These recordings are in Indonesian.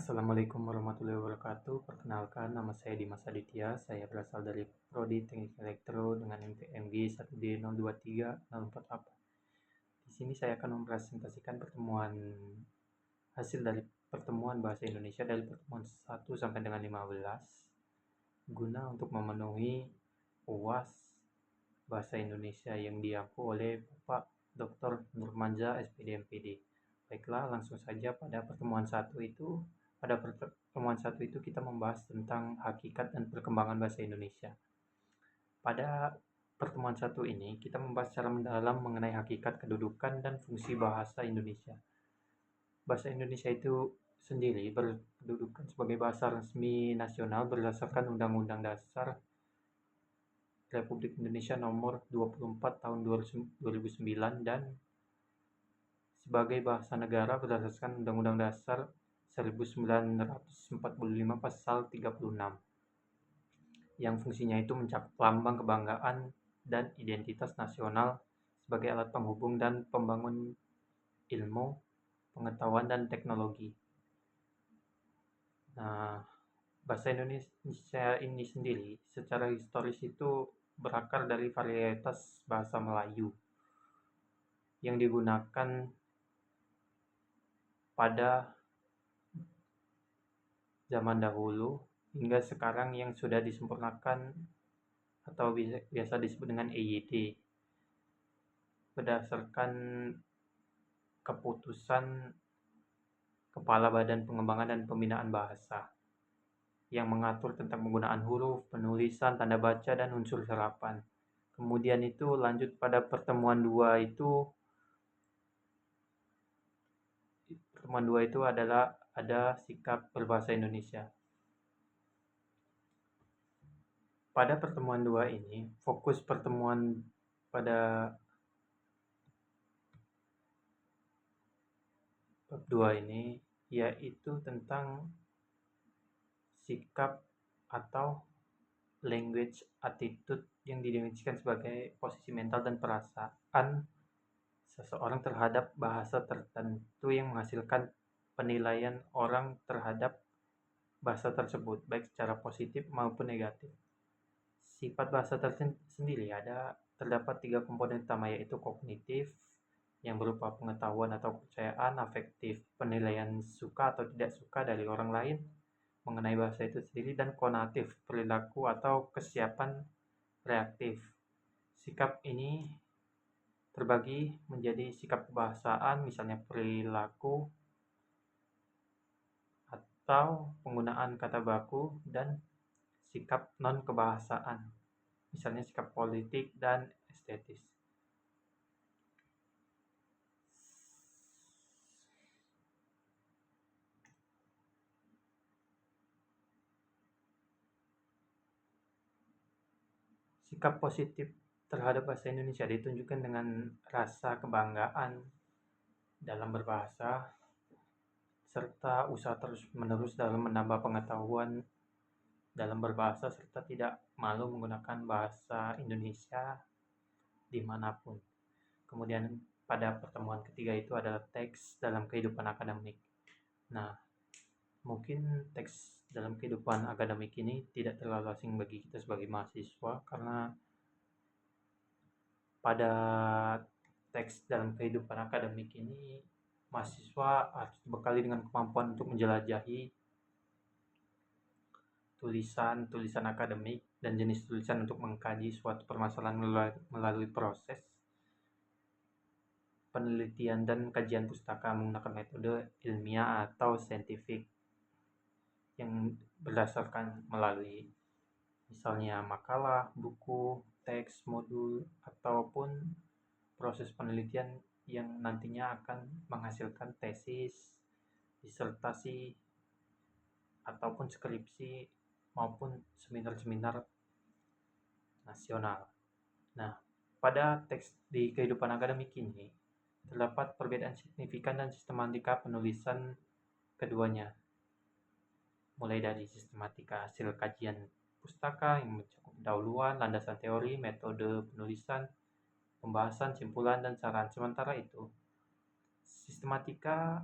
Assalamualaikum warahmatullahi wabarakatuh. Perkenalkan, nama saya Dimas Aditya. Saya berasal dari Prodi Teknik Elektro dengan NPMG 1D023-048. Di sini saya akan mempresentasikan hasil dari pertemuan bahasa Indonesia dari pertemuan 1 sampai dengan 15 guna untuk memenuhi UAS bahasa Indonesia yang diampu oleh Bapak Dr. Nurmanza SPD MPD. Baiklah, langsung saja pada pertemuan satu itu kita membahas tentang hakikat dan perkembangan bahasa Indonesia. Pada pertemuan satu ini kita membahas secara mendalam mengenai hakikat, kedudukan, dan fungsi bahasa Indonesia. Bahasa Indonesia itu sendiri berkedudukan sebagai bahasa resmi nasional berdasarkan Undang-Undang Dasar Republik Indonesia Nomor 24 Tahun 2009 dan sebagai bahasa negara berdasarkan Undang-Undang Dasar 1945 Pasal 36 yang fungsinya itu mencakup lambang kebanggaan dan identitas nasional sebagai alat penghubung dan pembangun ilmu, pengetahuan, dan teknologi. Nah, bahasa Indonesia ini sendiri secara historis itu berakar dari varietas bahasa Melayu yang digunakan pada zaman dahulu hingga sekarang yang sudah disempurnakan atau biasa disebut dengan EYD berdasarkan keputusan Kepala Badan Pengembangan dan Pembinaan Bahasa yang mengatur tentang penggunaan huruf, penulisan, tanda baca, dan unsur serapan. Kemudian itu lanjut pada pertemuan 2 itu adalah ada sikap berbahasa Indonesia. Pada pertemuan 2 ini, fokus pertemuan pada bab 2 ini yaitu tentang sikap atau language attitude yang didefinisikan sebagai posisi mental dan perasaan seseorang terhadap bahasa tertentu yang menghasilkan penilaian orang terhadap bahasa tersebut, baik secara positif maupun negatif. Sifat bahasa tersendiri terdapat 3 komponen utama, yaitu kognitif, yang berupa pengetahuan atau kepercayaan, afektif, penilaian suka atau tidak suka dari orang lain mengenai bahasa itu sendiri, dan konatif, perilaku atau kesiapan reaktif. Sikap ini terbagi menjadi sikap kebahasaan, misalnya perilaku atau penggunaan kata baku, dan sikap non-kebahasaan, misalnya sikap politik dan estetis. Sikap positif terhadap bahasa Indonesia ditunjukkan dengan rasa kebanggaan dalam berbahasa, serta usaha terus-menerus dalam menambah pengetahuan dalam berbahasa, serta tidak malu menggunakan bahasa Indonesia dimanapun. Kemudian pada pertemuan ketiga itu adalah teks dalam kehidupan akademik. Nah, mungkin teks dalam kehidupan akademik ini tidak terlalu asing bagi kita sebagai mahasiswa, karena pada teks dalam kehidupan akademik ini mahasiswa harus dibekali dengan kemampuan untuk menjelajahi tulisan akademik dan jenis tulisan untuk mengkaji suatu permasalahan melalui proses penelitian dan kajian pustaka menggunakan metode ilmiah atau saintifik yang berdasarkan melalui misalnya makalah, buku, teks, modul, ataupun proses penelitian yang nantinya akan menghasilkan tesis, disertasi, ataupun skripsi maupun seminar-seminar nasional. Nah, pada teks di kehidupan akademik ini terdapat perbedaan signifikan dan sistematika penulisan keduanya, mulai dari sistematika hasil kajian pustaka yang mencakup pendahuluan, landasan teori, metode penulisan, pembahasan, simpulan, dan saran. Sementara itu, sistematika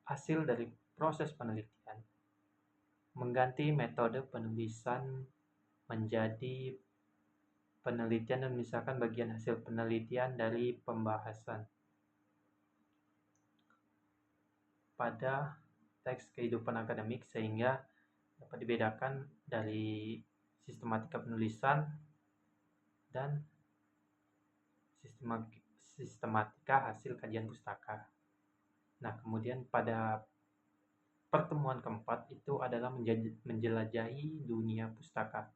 hasil dari proses penelitian mengganti metode penulisan menjadi penelitian dan memisahkan bagian hasil penelitian dari pembahasan pada teks kehidupan akademik sehingga dapat dibedakan dari sistematika penulisan dan sistematika hasil kajian pustaka. Nah, kemudian pada pertemuan keempat itu adalah menjelajahi dunia pustaka.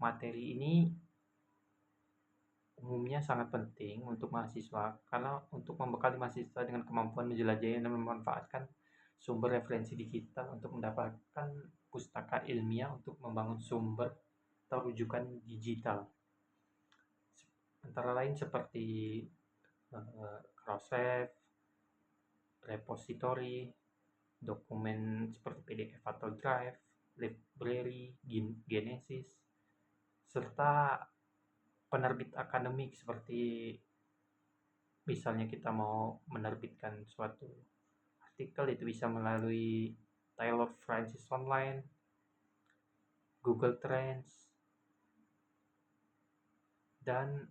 Materi ini umumnya sangat penting untuk mahasiswa karena untuk membekali mahasiswa dengan kemampuan menjelajahi dan memanfaatkan sumber referensi digital untuk mendapatkan pustaka ilmiah untuk membangun sumber atau rujukan digital. Antara lain seperti Crossref, repository, dokumen seperti PDF atau Drive, library, Genesis, serta penerbit akademik seperti misalnya kita mau menerbitkan suatu artikel itu bisa melalui Taylor Francis Online, Google Trends, dan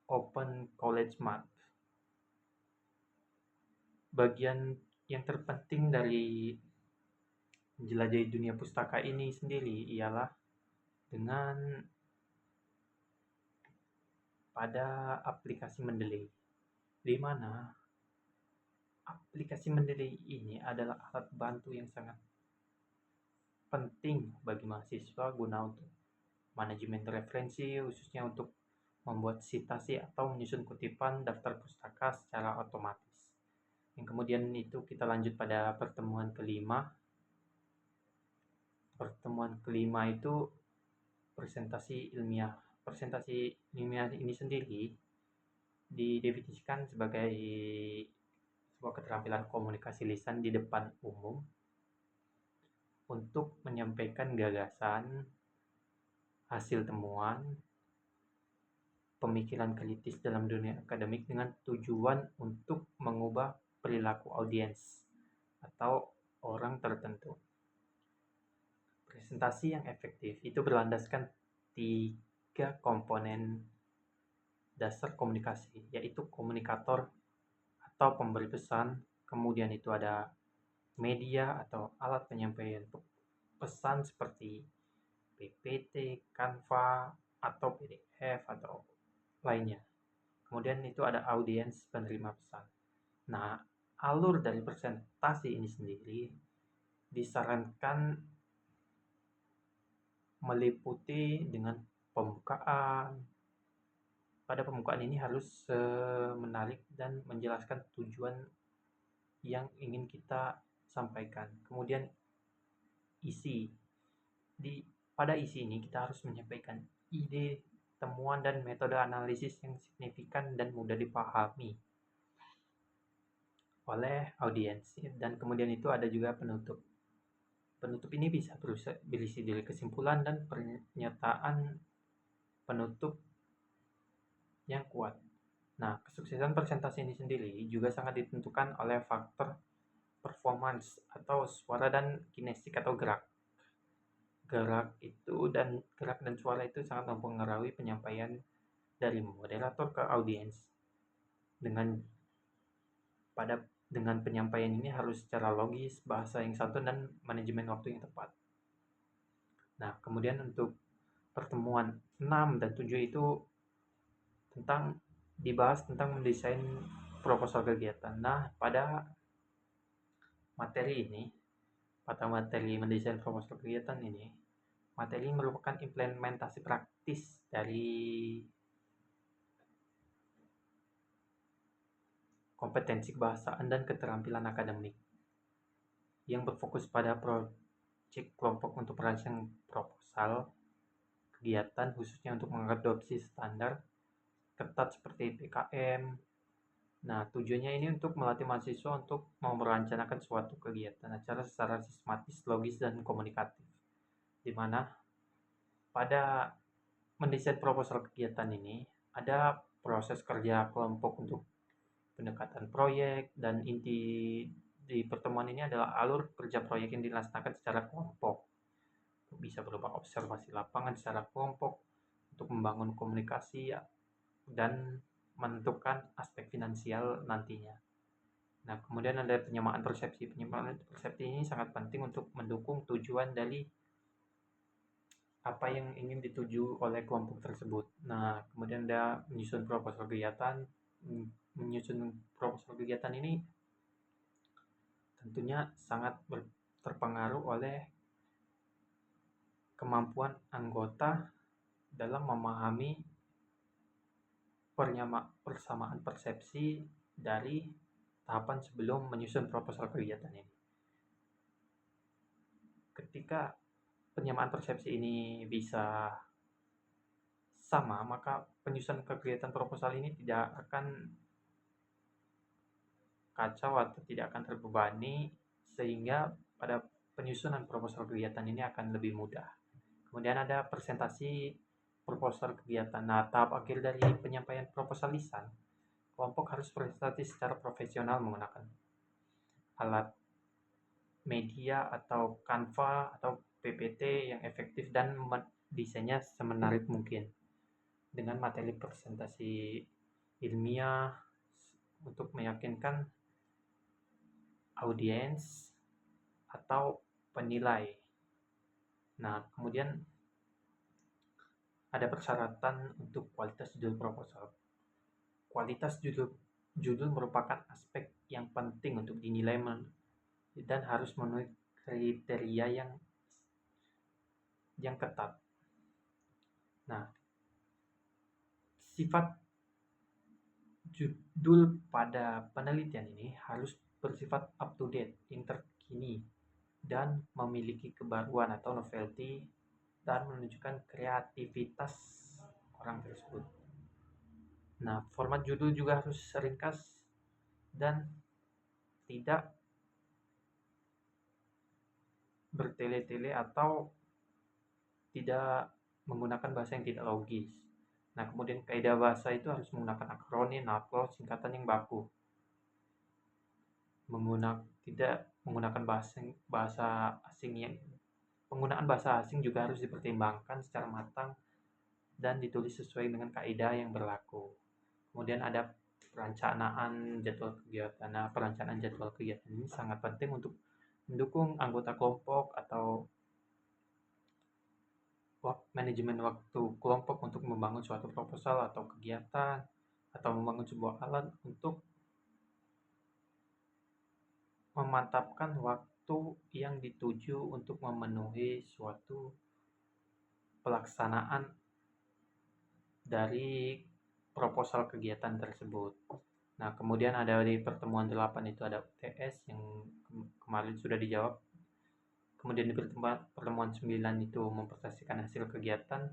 Open College Math. Bagian yang terpenting dari menjelajahi dunia pustaka ini sendiri ialah dengan pada aplikasi Mendeley, di mana aplikasi Mendeley ini adalah alat bantu yang sangat penting bagi mahasiswa guna untuk manajemen referensi, khususnya untuk membuat sitasi atau menyusun kutipan daftar pustaka secara otomatis. Yang kemudian itu kita lanjut pada pertemuan kelima. Pertemuan kelima itu presentasi ilmiah. Presentasi ilmiah ini sendiri didefinisikan sebagai sebuah keterampilan komunikasi lisan di depan umum untuk menyampaikan gagasan, hasil temuan, pemikiran kritis dalam dunia akademik dengan tujuan untuk mengubah perilaku audiens atau orang tertentu. Presentasi yang efektif itu berlandaskan 3 komponen dasar komunikasi, yaitu komunikator atau pemberi pesan, kemudian itu ada media atau alat penyampaian pesan seperti PPT, Canva, atau PDF atau lainnya. Kemudian itu ada audiens penerima pesan. Nah, alur dari presentasi ini sendiri disarankan meliputi dengan pembukaan. Pada pembukaan ini harus menarik dan menjelaskan tujuan yang ingin kita sampaikan. Kemudian isi. Pada isi ini kita harus menyampaikan ide, temuan, dan metode analisis yang signifikan dan mudah dipahami oleh audiens. Dan kemudian itu ada juga penutup. Penutup ini bisa berisi dari kesimpulan dan pernyataan penutup yang kuat. Nah, kesuksesan presentasi ini sendiri juga sangat ditentukan oleh faktor performance atau suara dan kinestik atau gerak. Gerak dan suara itu sangat mempengaruhi penyampaian dari moderator ke audiens. Dengan penyampaian ini harus secara logis, bahasa yang santun, dan manajemen waktu yang tepat. Nah, kemudian untuk pertemuan 6 dan 7 itu dibahas tentang mendesain proposal kegiatan. Nah, pada materi mendesain proposal kegiatan ini, materi merupakan implementasi praktis dari kompetensi kebahasaan dan keterampilan akademik yang berfokus pada proyek kelompok untuk merancang proposal kegiatan, khususnya untuk mengadopsi standar ketat seperti PKM. Nah, tujuannya ini untuk melatih mahasiswa untuk mau merencanakan suatu kegiatan acara secara sistematis, logis, dan komunikatif. Di mana pada mendesain proposal kegiatan ini ada proses kerja kelompok untuk pendekatan proyek, dan inti di pertemuan ini adalah alur kerja proyek yang dilaksanakan secara kelompok. bisa berupa observasi lapangan secara kelompok, untuk membangun komunikasi ya, dan menentukan aspek finansial nantinya. Nah, kemudian ada penyamaan persepsi. Penyamaan persepsi ini sangat penting untuk mendukung tujuan dari apa yang ingin dituju oleh kelompok tersebut. Nah, kemudian ada menyusun proposal kegiatan. Menyusun proposal kegiatan ini tentunya sangat terpengaruh oleh kemampuan anggota dalam memahami persamaan persepsi dari tahapan sebelum menyusun proposal kegiatan ini. Ketika penyamaan persepsi ini bisa sama, maka penyusunan kegiatan proposal ini tidak akan kacau atau tidak akan terbebani, sehingga pada penyusunan proposal kegiatan ini akan lebih mudah. Kemudian ada presentasi proposal kegiatan. Nah, tahap akhir dari penyampaian proposal lisan, kelompok harus presentasi secara profesional menggunakan alat media atau Canva atau PPT yang efektif dan desainnya semenarik mungkin, dengan materi presentasi ilmiah untuk meyakinkan audiens atau penilai. Nah, kemudian ada persyaratan untuk kualitas judul proposal. Kualitas judul merupakan aspek yang penting untuk dinilai dan harus memenuhi kriteria yang ketat. Nah, sifat judul pada penelitian ini harus bersifat up to date, yang terkini, dan memiliki kebaruan atau novelty, dan menunjukkan kreativitas orang tersebut. Nah, format judul juga harus ringkas dan tidak bertele-tele atau tidak menggunakan bahasa yang tidak logis. Nah, kemudian kaidah bahasa itu harus menggunakan akronim atau singkatan yang baku. Tidak menggunakan bahasa asing yang penggunaan bahasa asing juga harus dipertimbangkan secara matang dan ditulis sesuai dengan kaidah yang berlaku. Kemudian ada perencanaan jadwal kegiatan. Nah, perencanaan jadwal kegiatan ini sangat penting untuk mendukung anggota kelompok atau manajemen waktu kelompok untuk membangun suatu proposal atau kegiatan atau membangun sebuah alat untuk memantapkan waktu yang dituju untuk memenuhi suatu pelaksanaan dari proposal kegiatan tersebut. Nah, kemudian ada di pertemuan 8 itu ada UTS yang kemarin sudah dijawab. Kemudian di pertemuan 9 itu mempresentasikan hasil kegiatan,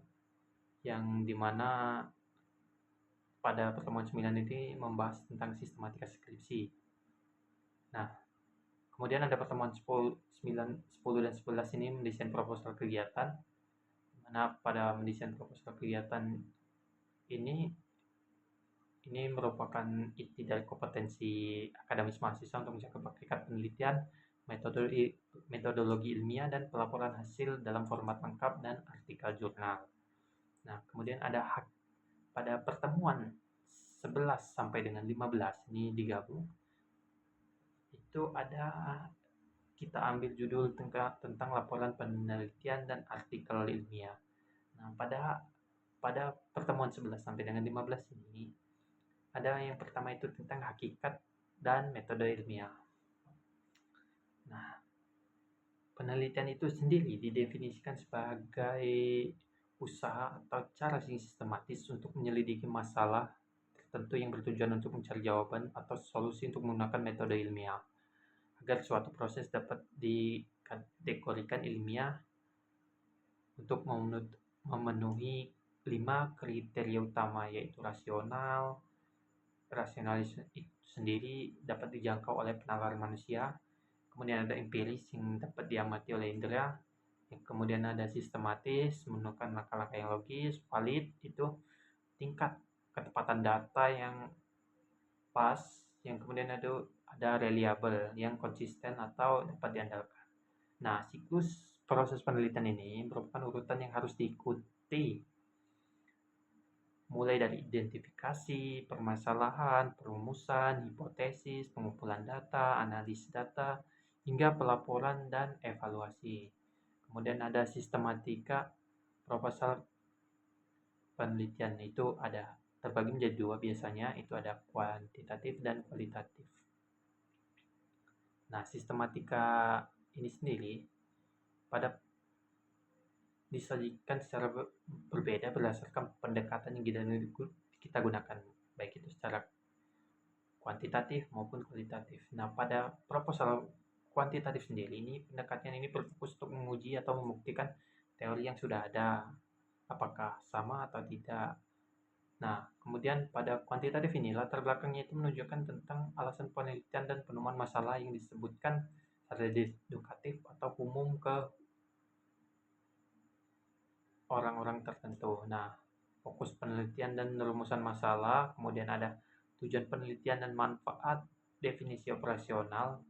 yang dimana pada pertemuan 9 ini membahas tentang sistematika skripsi. Nah, kemudian ada pertemuan 10 dan 11 ini mendesain proposal kegiatan, mana pada mendesain proposal kegiatan ini merupakan inti dari kompetensi akademis mahasiswa untuk menjaga hakikat penelitian, metodologi ilmiah, dan pelaporan hasil dalam format lengkap dan artikel jurnal. Nah, kemudian ada pada pertemuan 11 sampai dengan 15 ini digabung. Itu ada kita ambil judul tentang laporan penelitian dan artikel ilmiah. Nah, pada pertemuan 11 sampai dengan 15 ini ada yang pertama itu tentang hakikat dan metode ilmiah. Nah, penelitian itu sendiri didefinisikan sebagai usaha atau cara sistematis untuk menyelidiki masalah tertentu yang bertujuan untuk mencari jawaban atau solusi untuk menggunakan metode ilmiah, agar suatu proses dapat dikategorikan ilmiah untuk memenuhi 5 kriteria utama, yaitu rasional. Rasionalis itu sendiri dapat dijangkau oleh penalar manusia. Kemudian ada empiris yang dapat diamati oleh indera. Kemudian ada sistematis, menemukan langkah-langkah yang logis. Valid itu tingkat ketepatan data yang pas. Yang kemudian ada reliable yang konsisten atau dapat diandalkan. Nah, siklus Proses penelitian ini merupakan urutan yang harus diikuti, mulai dari identifikasi, permasalahan, perumusan, hipotesis, pengumpulan data, analisis data, hingga pelaporan dan evaluasi. Kemudian ada sistematika proposal penelitian, itu ada terbagi menjadi dua biasanya, itu ada kuantitatif dan kualitatif. Nah, sistematika ini sendiri pada disajikan secara berbeda berdasarkan pendekatan yang kita gunakan, baik itu secara kuantitatif maupun kualitatif. Nah, pada proposal kuantitatif sendiri ini pendekatan ini berfokus untuk menguji atau membuktikan teori yang sudah ada, apakah sama atau tidak. Nah, kemudian pada kuantitatif ini latar belakangnya itu menunjukkan tentang alasan penelitian dan penemuan masalah yang disebutkan secara deduktif atau umum ke orang-orang tertentu. Nah, fokus penelitian dan rumusan masalah, kemudian ada tujuan penelitian dan manfaat, definisi operasional,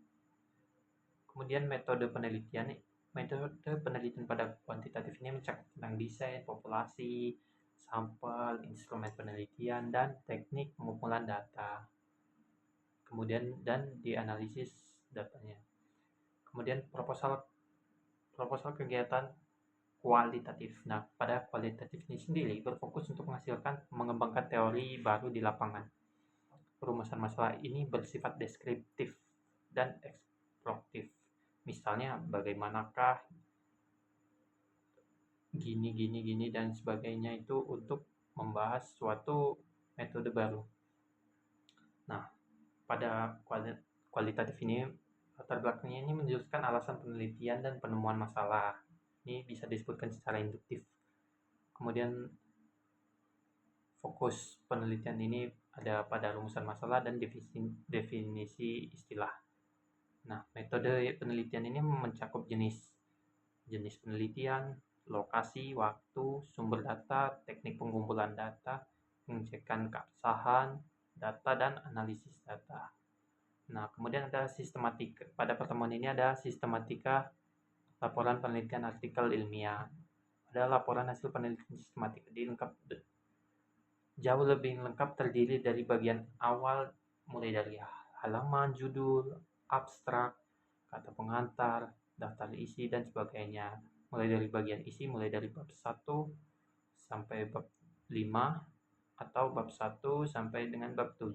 kemudian metode penelitian. Metode penelitian pada kuantitatif ini mencakup tentang desain, populasi, sampel, instrumen penelitian, dan teknik pengumpulan data. Kemudian dan dianalisis datanya. Kemudian proposal kegiatan kualitatif. Nah, pada kualitatif ini sendiri berfokus untuk mengembangkan teori baru di lapangan. Perumusan masalah ini bersifat deskriptif dan eksploratif. Misalnya, bagaimanakah gini dan sebagainya itu untuk membahas suatu metode baru. Nah, pada kualitatif ini latar belakangnya ini menjelaskan alasan penelitian dan penemuan masalah. Ini bisa disebutkan secara induktif. Kemudian fokus penelitian ini ada pada rumusan masalah dan definisi istilah. Nah, metode penelitian ini mencakup jenis penelitian, lokasi, waktu, sumber data, teknik pengumpulan data, pengecekan keabsahan data, dan analisis data. Nah, kemudian ada sistematika. Pada pertemuan ini ada sistematika laporan penelitian artikel ilmiah. Ada laporan hasil penelitian sistematika jauh lebih lengkap, terdiri dari bagian awal mulai dari halaman, judul, abstrak, kata pengantar, daftar isi, dan sebagainya. Mulai dari bagian isi, mulai dari bab 1 sampai bab 5 atau bab 1 sampai dengan bab 7.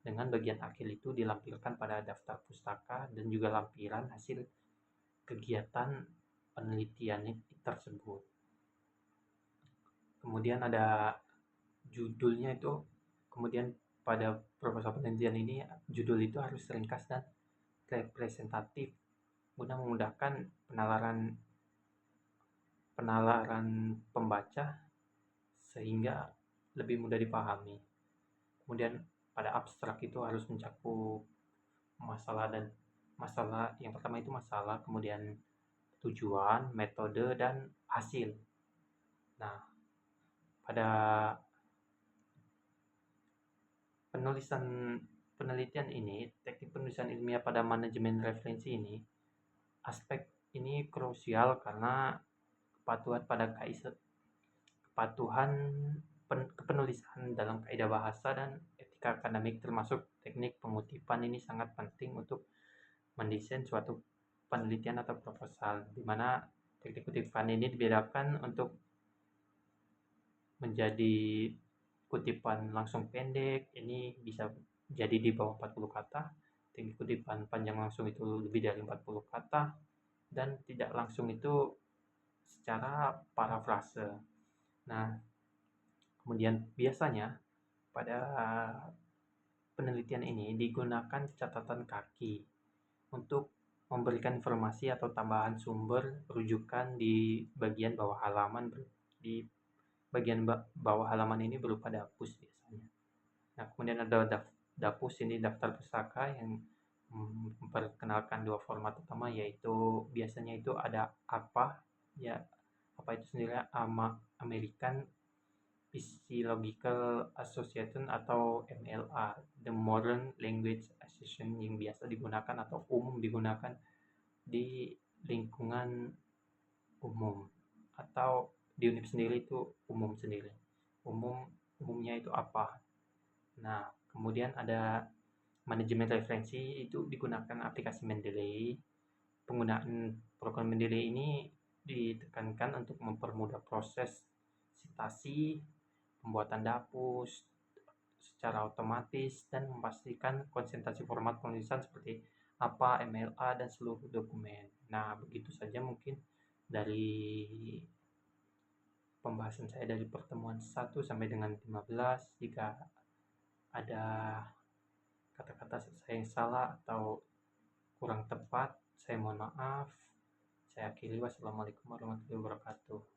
Dengan bagian akhir itu dilampirkan pada daftar pustaka dan juga lampiran hasil kegiatan penelitian tersebut. Kemudian ada judulnya itu, kemudian pada proposal penelitian ini judul itu harus ringkas dan representatif guna memudahkan penalaran pembaca sehingga lebih mudah dipahami. Kemudian pada abstrak itu harus mencakup masalah yang pertama itu masalah, kemudian tujuan, metode, dan hasil. Nah, pada penelitian ini, teknik penulisan ilmiah pada manajemen referensi ini, aspek ini krusial karena kepenulisan dalam kaidah bahasa dan etika akademik termasuk teknik pengutipan ini sangat penting untuk mendesain suatu penelitian atau proposal, di mana teknik kutipan ini dibedakan untuk menjadi kutipan langsung pendek, ini bisa jadi di bawah 40 kata, teknik kutipan panjang langsung itu lebih dari 40 kata, dan tidak langsung itu secara parafrase. Nah, kemudian biasanya pada penelitian ini digunakan catatan kaki untuk memberikan informasi atau tambahan sumber rujukan di bagian bawah halaman. Di bagian bawah halaman ini berupa dapus biasanya. Nah, kemudian ada dapus ini daftar pustaka yang memperkenalkan dua format utama, yaitu biasanya itu ada APA, ya apa itu sendiri, American Physiological Association atau MLA, The Modern Language Association, yang biasa digunakan atau umum digunakan di lingkungan umum, atau di univ sendiri itu umum sendiri. Umumnya itu apa? Nah, kemudian ada manajemen referensi, itu digunakan aplikasi Mendeley. Penggunaan program Mendeley ini ditekankan untuk mempermudah proses sitasi, pembuatan dapus secara otomatis, dan memastikan konsentrasi format penulisan seperti APA, MLA, dan seluruh dokumen. Nah, begitu saja mungkin dari pembahasan saya dari pertemuan 1 sampai dengan 15. Jika ada kata-kata saya yang salah atau kurang tepat, saya mohon maaf. Saya akhiri. Wassalamualaikum warahmatullahi wabarakatuh.